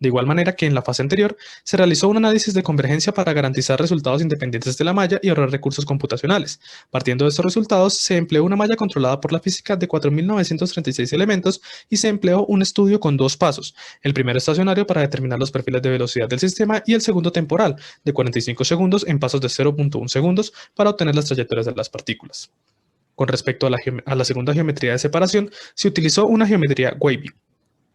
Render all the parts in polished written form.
De igual manera que en la fase anterior, se realizó un análisis de convergencia para garantizar resultados independientes de la malla y ahorrar recursos computacionales. Partiendo de estos resultados, se empleó una malla controlada por la física de 4.936 elementos y se empleó un estudio con dos pasos. El primero estacionario para determinar los perfiles de velocidad del sistema y el segundo temporal, de 45 segundos en pasos de 0.1 segundos para obtener las trayectorias de las partículas. Con respecto a la segunda geometría de separación, se utilizó una geometría wavy.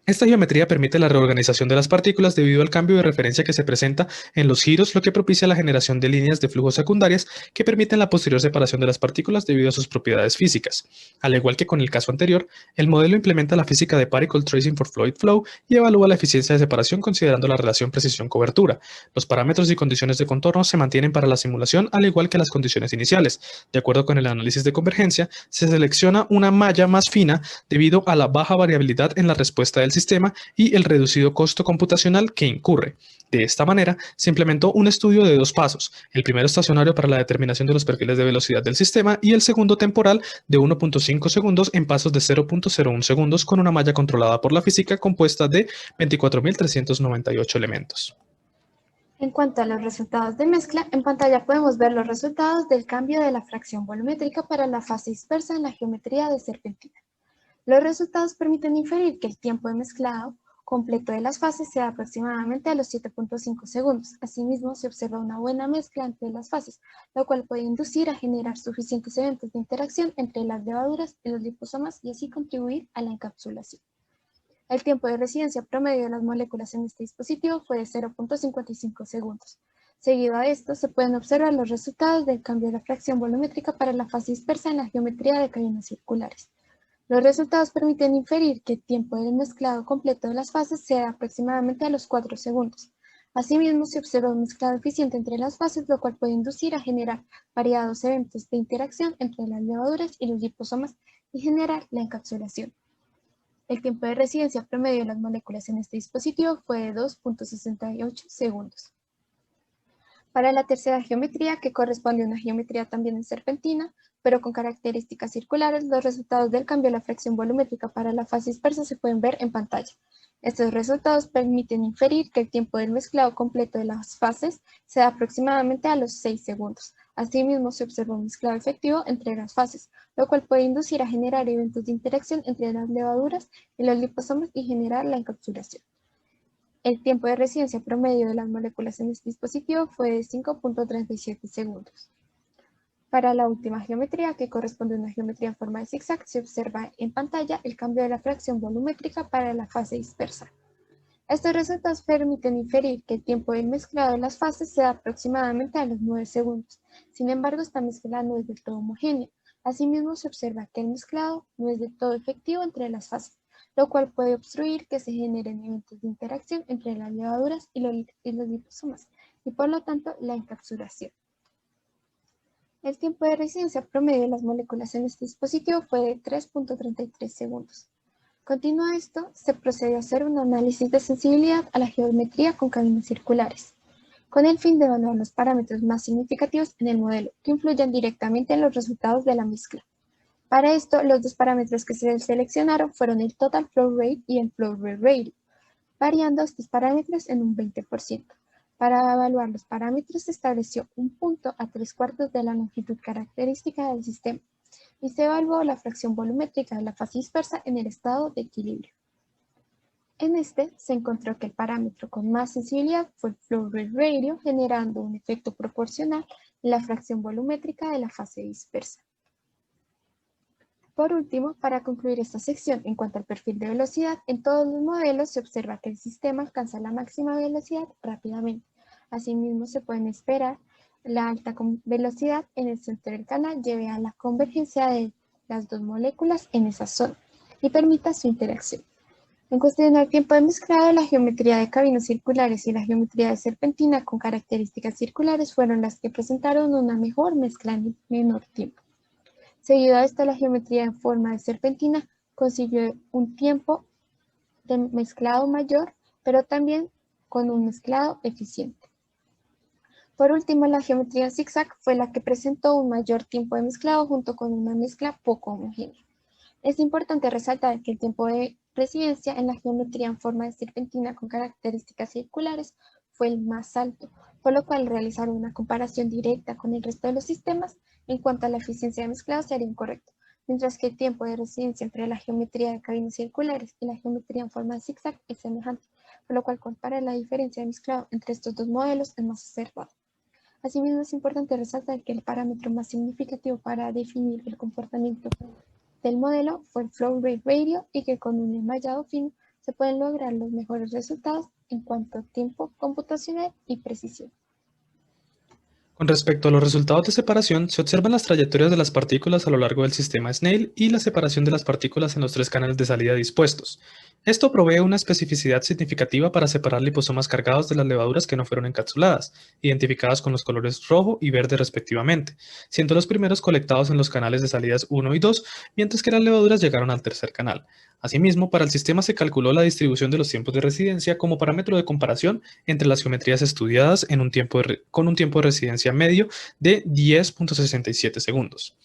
Esta geometría permite la reorganización de las partículas debido al cambio de referencia que se presenta en los giros, lo que propicia la generación de líneas de flujo secundarias que permiten la posterior separación de las partículas debido a sus propiedades físicas. Al igual que con el caso anterior, el modelo implementa la física de Particle Tracing for Fluid Flow y evalúa la eficiencia de separación considerando la relación precisión-cobertura. Los parámetros y condiciones de contorno se mantienen para la simulación al igual que las condiciones iniciales. De acuerdo con el análisis de convergencia, se selecciona una malla más fina debido a la baja variabilidad en la respuesta del sistema y el reducido costo computacional que incurre. De esta manera, se implementó un estudio de dos pasos, el primero estacionario para la determinación de los perfiles de velocidad del sistema y el segundo temporal de 1.5 segundos en pasos de 0.01 segundos con una malla controlada por la física compuesta de 24.398 elementos. En cuanto a los resultados de mezcla, en pantalla podemos ver los resultados del cambio de la fracción volumétrica para la fase dispersa en la geometría de serpentina. Los resultados permiten inferir que el tiempo de mezclado completo de las fases se da aproximadamente a los 7.5 segundos. Asimismo, se observa una buena mezcla entre las fases, lo cual puede inducir a generar suficientes eventos de interacción entre las levaduras y los liposomas y así contribuir a la encapsulación. El tiempo de residencia promedio de las moléculas en este dispositivo fue de 0.55 segundos. Seguido a esto, se pueden observar los resultados del cambio de la fracción volumétrica para la fase dispersa en la geometría de cadenas circulares. Los resultados permiten inferir que el tiempo del mezclado completo de las fases se da aproximadamente a los 4 segundos. Asimismo, se observa un mezclado eficiente entre las fases, lo cual puede inducir a generar variados eventos de interacción entre las levaduras y los liposomas y generar la encapsulación. El tiempo de residencia promedio de las moléculas en este dispositivo fue de 2.68 segundos. Para la tercera geometría, que corresponde a una geometría también en serpentina, pero con características circulares, los resultados del cambio de la fracción volumétrica para la fase dispersa se pueden ver en pantalla. Estos resultados permiten inferir que el tiempo del mezclado completo de las fases se da aproximadamente a los 6 segundos. Asimismo, se observa un mezclado efectivo entre las fases, lo cual puede inducir a generar eventos de interacción entre las levaduras y los liposomas y generar la encapsulación. El tiempo de residencia promedio de las moléculas en este dispositivo fue de 5.37 segundos. Para la última geometría, que corresponde a una geometría en forma de zigzag, se observa en pantalla el cambio de la fracción volumétrica para la fase dispersa. Estos resultados permiten inferir que el tiempo del mezclado de las fases se da aproximadamente a los 9 segundos. Sin embargo, esta mezcla no es del todo homogénea. Asimismo, se observa que el mezclado no es del todo efectivo entre las fases, lo cual puede obstruir que se generen eventos de interacción entre las levaduras y los liposomas, y por lo tanto la encapsulación. El tiempo de residencia promedio de las moléculas en este dispositivo fue de 3.33 segundos. Continuo a esto, se procede a hacer un análisis de sensibilidad a la geometría con cadenas circulares, con el fin de evaluar los parámetros más significativos en el modelo, que influyen directamente en los resultados de la mezcla. Para esto, los dos parámetros que se seleccionaron fueron el Total Flow Rate y el Flow Rate Radio, variando estos parámetros en un 20%. Para evaluar los parámetros se estableció un punto a 3/4 de la longitud característica del sistema y se evaluó la fracción volumétrica de la fase dispersa en el estado de equilibrio. En este se encontró que el parámetro con más sensibilidad fue el Flow Rate Radio, generando un efecto proporcional en la fracción volumétrica de la fase dispersa. Por último, para concluir esta sección en cuanto al perfil de velocidad, en todos los modelos se observa que el sistema alcanza la máxima velocidad rápidamente. Asimismo, se puede esperar la alta velocidad en el centro del canal lleve a la convergencia de las dos moléculas en esa zona y permita su interacción. En cuestión al tiempo de mezclado, la geometría de cabinas circulares y la geometría de serpentina con características circulares fueron las que presentaron una mejor mezcla en menor tiempo. Seguido a esto, la geometría en forma de serpentina consiguió un tiempo de mezclado mayor, pero también con un mezclado eficiente. Por último, la geometría en zigzag fue la que presentó un mayor tiempo de mezclado junto con una mezcla poco homogénea. Es importante resaltar que el tiempo de residencia en la geometría en forma de serpentina con características circulares fue el más alto, por lo cual realizar una comparación directa con el resto de los sistemas en cuanto a la eficiencia de mezclado sería incorrecto, mientras que el tiempo de residencia entre la geometría de cabinas circulares y la geometría en forma de zigzag es semejante, por lo cual comparar la diferencia de mezclado entre estos dos modelos es más acertado. Asimismo, es importante resaltar que el parámetro más significativo para definir el comportamiento del modelo fue el flow rate radio y que con un enmallado fino se pueden lograr los mejores resultados en cuanto a tiempo computacional y precisión. Con respecto a los resultados de separación, se observan las trayectorias de las partículas a lo largo del sistema Snell y la separación de las partículas en los tres canales de salida dispuestos. Esto provee una especificidad significativa para separar liposomas cargados de las levaduras que no fueron encapsuladas, identificadas con los colores rojo y verde respectivamente, siendo los primeros colectados en los canales de salidas 1 y 2, mientras que las levaduras llegaron al tercer canal. Asimismo, para el sistema se calculó la distribución de los tiempos de residencia como parámetro de comparación entre las geometrías estudiadas con un tiempo de residencia medio de 10.67 segundos.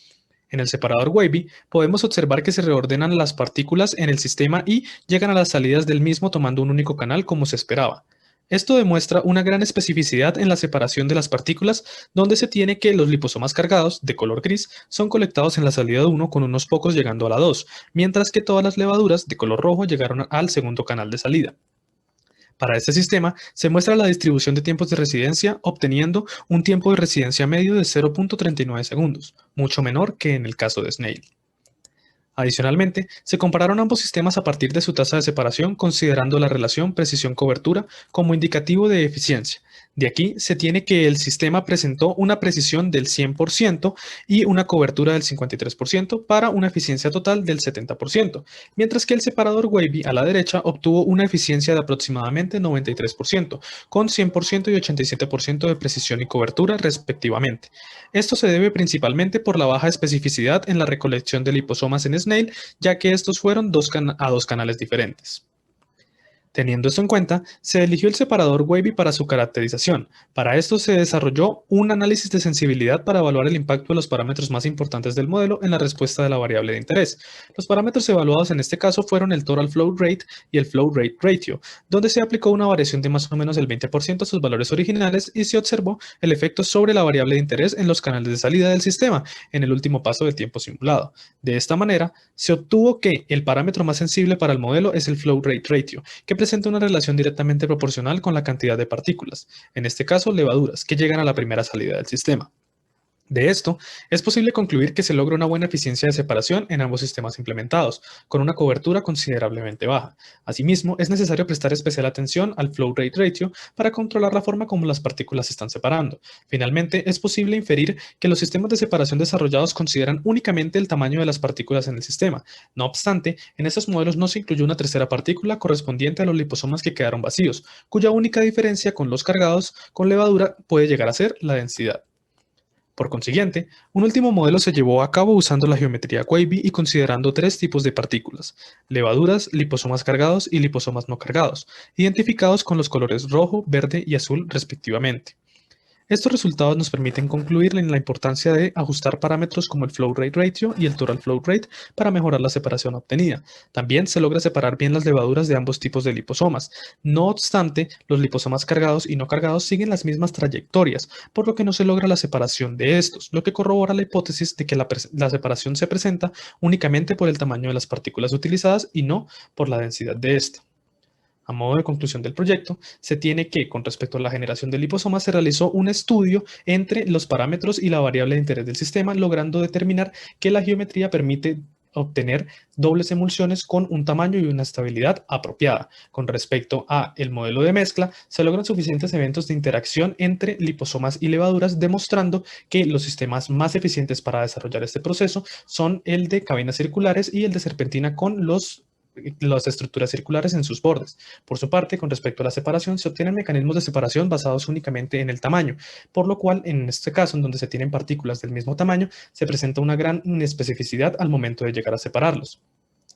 En el separador wavy podemos observar que se reordenan las partículas en el sistema y llegan a las salidas del mismo tomando un único canal como se esperaba. Esto demuestra una gran especificidad en la separación de las partículas, donde se tiene que los liposomas cargados, de color gris, son colectados en la salida 1 con unos pocos llegando a la 2, mientras que todas las levaduras, de color rojo, llegaron al segundo canal de salida. Para este sistema se muestra la distribución de tiempos de residencia obteniendo un tiempo de residencia medio de 0.39 segundos, mucho menor que en el caso de Snell. Adicionalmente, se compararon ambos sistemas a partir de su tasa de separación considerando la relación precisión-cobertura como indicativo de eficiencia. De aquí se tiene que el sistema presentó una precisión del 100% y una cobertura del 53% para una eficiencia total del 70%, mientras que el separador wavy a la derecha obtuvo una eficiencia de aproximadamente 93%, con 100% y 87% de precisión y cobertura respectivamente. Esto se debe principalmente por la baja especificidad en la recolección de liposomas en Snell, ya que estos fueron a dos canales diferentes. Teniendo esto en cuenta, se eligió el separador wavy para su caracterización. Para esto se desarrolló un análisis de sensibilidad para evaluar el impacto de los parámetros más importantes del modelo en la respuesta de la variable de interés. Los parámetros evaluados en este caso fueron el total flow rate y el flow rate ratio, donde se aplicó una variación de más o menos el 20% a sus valores originales y se observó el efecto sobre la variable de interés en los canales de salida del sistema en el último paso del tiempo simulado. De esta manera, se obtuvo que el parámetro más sensible para el modelo es el flow rate ratio, que presenta una relación directamente proporcional con la cantidad de partículas, en este caso levaduras, que llegan a la primera salida del sistema. De esto, es posible concluir que se logra una buena eficiencia de separación en ambos sistemas implementados, con una cobertura considerablemente baja. Asimismo, es necesario prestar especial atención al flow rate ratio para controlar la forma como las partículas se están separando. Finalmente, es posible inferir que los sistemas de separación desarrollados consideran únicamente el tamaño de las partículas en el sistema. No obstante, en estos modelos no se incluyó una tercera partícula correspondiente a los liposomas que quedaron vacíos, cuya única diferencia con los cargados con levadura puede llegar a ser la densidad. Por consiguiente, un último modelo se llevó a cabo usando la geometría wavy y considerando tres tipos de partículas: levaduras, liposomas cargados y liposomas no cargados, identificados con los colores rojo, verde y azul respectivamente. Estos resultados nos permiten concluir en la importancia de ajustar parámetros como el flow rate ratio y el total flow rate para mejorar la separación obtenida. También se logra separar bien las levaduras de ambos tipos de liposomas. No obstante, los liposomas cargados y no cargados siguen las mismas trayectorias, por lo que no se logra la separación de estos, lo que corrobora la hipótesis de que la separación se presenta únicamente por el tamaño de las partículas utilizadas y no por la densidad de esta. A modo de conclusión del proyecto, se tiene que, con respecto a la generación de liposomas, se realizó un estudio entre los parámetros y la variable de interés del sistema, logrando determinar que la geometría permite obtener dobles emulsiones con un tamaño y una estabilidad apropiada. Con respecto a el modelo de mezcla, se logran suficientes eventos de interacción entre liposomas y levaduras, demostrando que los sistemas más eficientes para desarrollar este proceso son el de cabinas circulares y el de serpentina con las estructuras circulares en sus bordes. Por su parte, con respecto a la separación, se obtienen mecanismos de separación basados únicamente en el tamaño, por lo cual, en este caso, en donde se tienen partículas del mismo tamaño, se presenta una gran inespecificidad al momento de llegar a separarlos.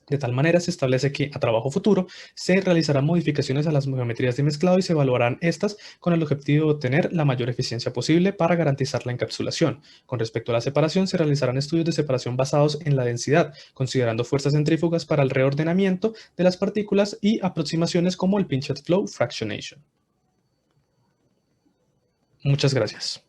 De tal manera, se establece que, a trabajo futuro, se realizarán modificaciones a las geometrías de mezclado y se evaluarán estas con el objetivo de obtener la mayor eficiencia posible para garantizar la encapsulación. Con respecto a la separación, se realizarán estudios de separación basados en la densidad, considerando fuerzas centrífugas para el reordenamiento de las partículas y aproximaciones como el pinched flow fractionation. Muchas gracias.